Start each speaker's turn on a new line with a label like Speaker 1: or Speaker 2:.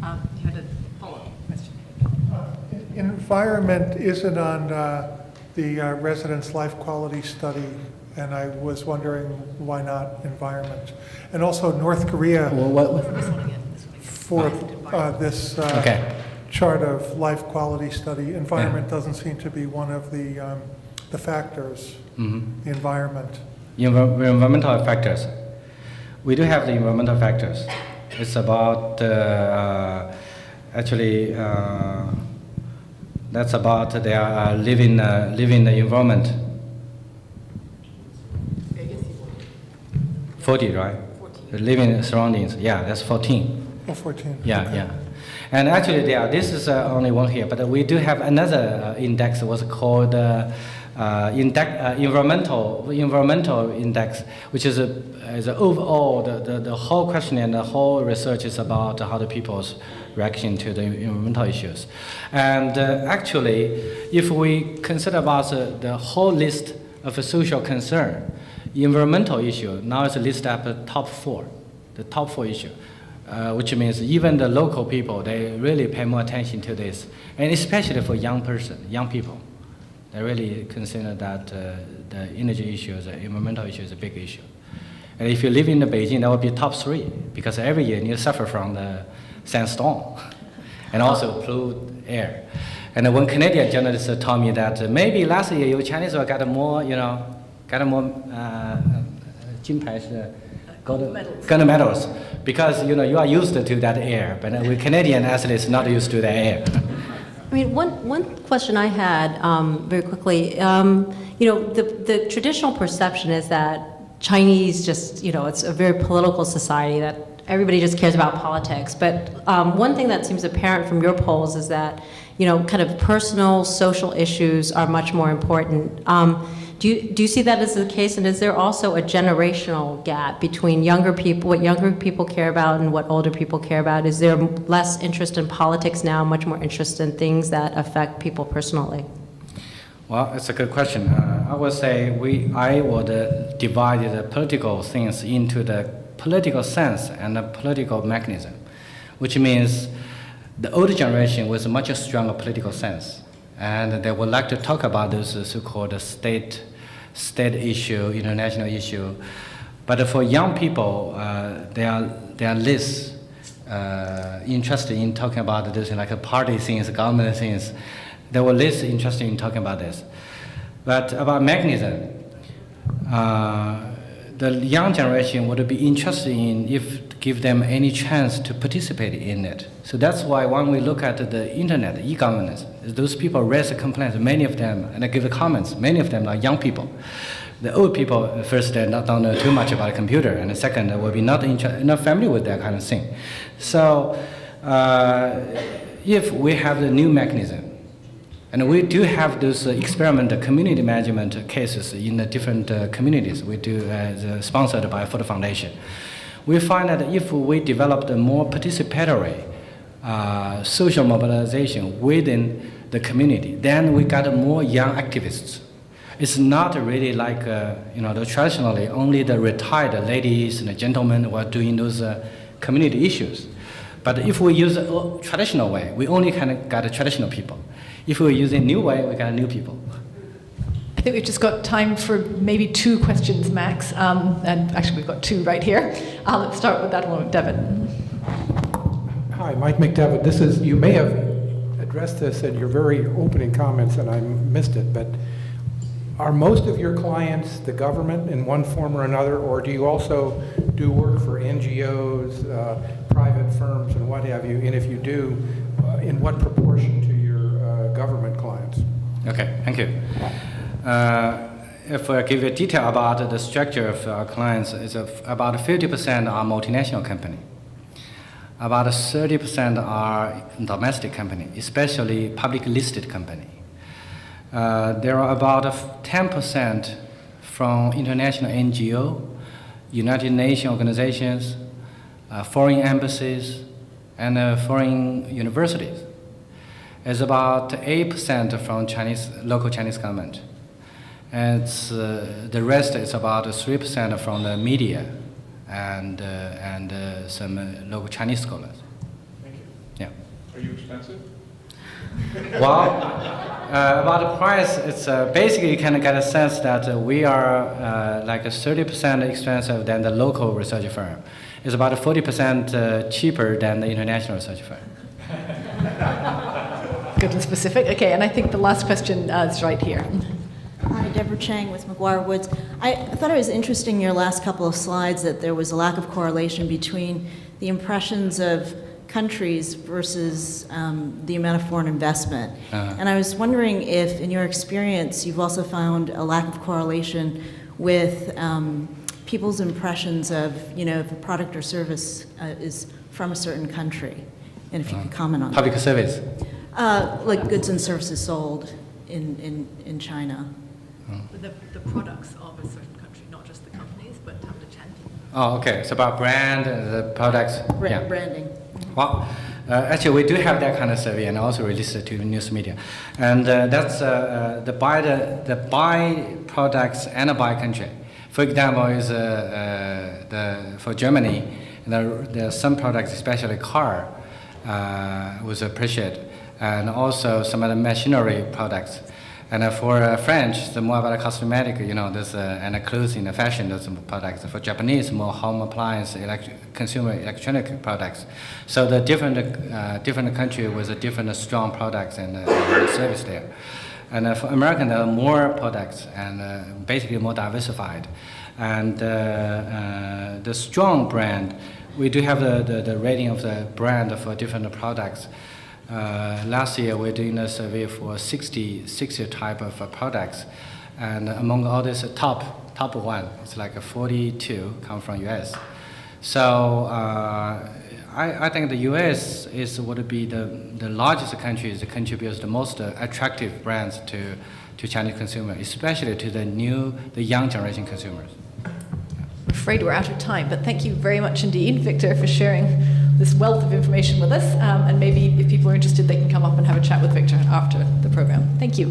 Speaker 1: You had a follow-up question.
Speaker 2: Environment isn't on the residence life quality study, and I was wondering why not environment? And also North Korea
Speaker 1: This one again.
Speaker 2: for this chart of life quality study. Environment doesn't seem to be one of the factors, the environment.
Speaker 3: Environmental factors. We do have the environmental factors. It's about that's about their living the environment. 40, right? 14. Living surroundings. Yeah, that's 14.
Speaker 2: Oh, 14.
Speaker 3: Yeah,
Speaker 2: okay.
Speaker 3: yeah. And actually, this is only one here, but we do have another index. Was called environmental index, which is overall the whole question and the whole research is about how the people's reaction to the environmental issues. And actually, if we consider about the whole list of a social concern, environmental issue now is listed at the top 4 issue. Which means even the local people, they really pay more attention to this, and especially for young people, they really consider that the energy issue, the environmental issue is a big issue. And if you live in Beijing, that would be top 3, because every year you suffer from the sandstorm, and also polluted air. And one Canadian journalist told me that maybe last year you Chinese got more, gold medals, because you are used to that air, but we Canadian athletes not used to the air.
Speaker 4: I mean, one question I had very quickly, the traditional perception is that Chinese just, it's a very political society that everybody just cares about politics. But one thing that seems apparent from your polls is that, kind of personal, social issues are much more important. Do you see that as the case, and is there also a generational gap between what younger people care about and what older people care about? Is there less interest in politics now, much more interest in things that affect people personally?
Speaker 3: Well, it's a good question. I would say I would divide the political things into the political sense and the political mechanism, which means the older generation with a much stronger political sense, and they would like to talk about those so-called state issue, international issue. But for young people, they are less interested in talking about this, like party things, government things. They were less interested in talking about this. But about mechanism, the young generation would be interested in if give them any chance to participate in it. So that's why when we look at the internet, e-governance, those people raise complaints, many of them, and they give comments, many of them are young people. The old people, first, they don't know too much about a computer, and the second, they will be not familiar with that kind of thing. So if we have the new mechanism, and we do have those experimental community management cases in the different communities we do sponsored by Ford Foundation. We find that if we developed a more participatory social mobilization within the community, then we got more young activists. It's not really like, traditionally only the retired ladies and the gentlemen who are doing those community issues. But if we use a traditional way, we only kind of got traditional people. If we use a new way, we got new people.
Speaker 1: I think we've just got time for maybe 2 questions max, and actually we've got 2 right here. Let's start with that one, Devin.
Speaker 5: Hi, Mike McDevitt. You may have addressed this in your very opening comments and I missed it, but are most of your clients the government in one form or another, or do you also do work for NGOs, private firms, and what have you? And if you do, in what proportion to your government clients?
Speaker 3: Okay, thank you. If I give you detail about the structure of our clients, it's about 50% are multinational company. About 30% are domestic company, especially public listed company. There are about 10% from international NGO, United Nations organizations, foreign embassies, and foreign universities. It's about 8% from local Chinese government. And the rest is about 3% from the media and some local Chinese scholars.
Speaker 5: Thank you.
Speaker 3: Yeah.
Speaker 6: Are you expensive?
Speaker 3: Well, about the price, it's basically you can get a sense that we are like 30% expensive than the local research firm. It's about 40% cheaper than the international research firm.
Speaker 1: Good and specific. Okay, and I think the last question is right here.
Speaker 7: Hi, Deborah Chang with McGuire Woods. I thought it was interesting in your last couple of slides that there was a lack of correlation between the impressions of countries versus the amount of foreign investment. And I was wondering if, in your experience, you've also found a lack of correlation with people's impressions of, if a product or service is from a certain country, and if you could comment on
Speaker 3: Public service.
Speaker 7: like goods and services sold in China.
Speaker 1: The products of a certain country, not just the companies, but the
Speaker 3: Oh, okay. It's about brand, the products. Yeah.
Speaker 7: Branding.
Speaker 3: Well, actually, we do have that kind of survey and also released it to the news media. And that's the buy products and by country. For example, is for Germany, there are some products, especially car, was appreciated, and also some other machinery products. And for French, it's more about cosmetic, there's and clothing, fashion, those products. For Japanese, more home appliance, consumer electronic products. So the different country with a different strong products and service there. And for American, there are more products and basically more diversified. And the strong brand, we do have the rating of the brand for different products. Last year, we're doing a survey for 60 type of products, and among all this top one, it's like 42 come from US. So I think the US would be the largest country that contributes the most attractive brands to Chinese consumers, especially to the young generation consumers.
Speaker 1: I'm afraid we're out of time, but thank you very much indeed, Victor, for sharing this wealth of information with us. And maybe if people are interested, they can come up and have a chat with Victor after the program. Thank you.